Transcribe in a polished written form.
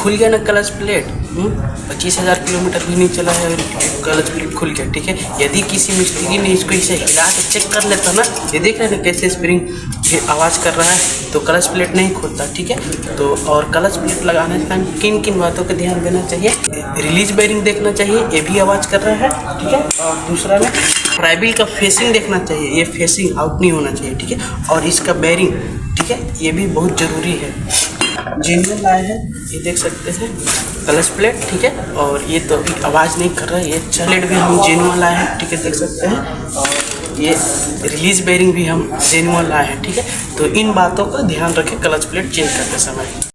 खुल गया ना क्लच प्लेट, 25,000 किलोमीटर भी नहीं चला है, क्लच प्लेट खुल गया। ठीक है, यदि किसी मिस्त्री ने इसको इसे हिला के चेक कर लेता ना, ये देख रहे हैं कैसे स्प्रिंग आवाज़ कर रहा है, तो क्लच प्लेट नहीं खुलता। ठीक है, तो और क्लच प्लेट लगाने के टाइम किन किन बातों का ध्यान देना चाहिए, रिलीज बेरिंग देखना चाहिए, ये भी आवाज़ कर रहा है। ठीक है, और दूसरा में फ्राइबिल का फेसिंग देखना चाहिए, ये फेसिंग आउट नहीं होना चाहिए। ठीक है, और इसका बेरिंग, ठीक है, ये भी बहुत ज़रूरी है। जेन्युइन लाए हैं, ये देख सकते हैं क्लच प्लेट। ठीक है, और ये तो अभी आवाज़ नहीं कर रहा है, ये प्लेट भी हम जेन्युइन लाए हैं। ठीक है, देख सकते हैं, और ये रिलीज बेरिंग भी हम जेन्युइन लाए हैं। ठीक है, तो इन बातों का ध्यान रखें क्लच प्लेट चेंज करते समय।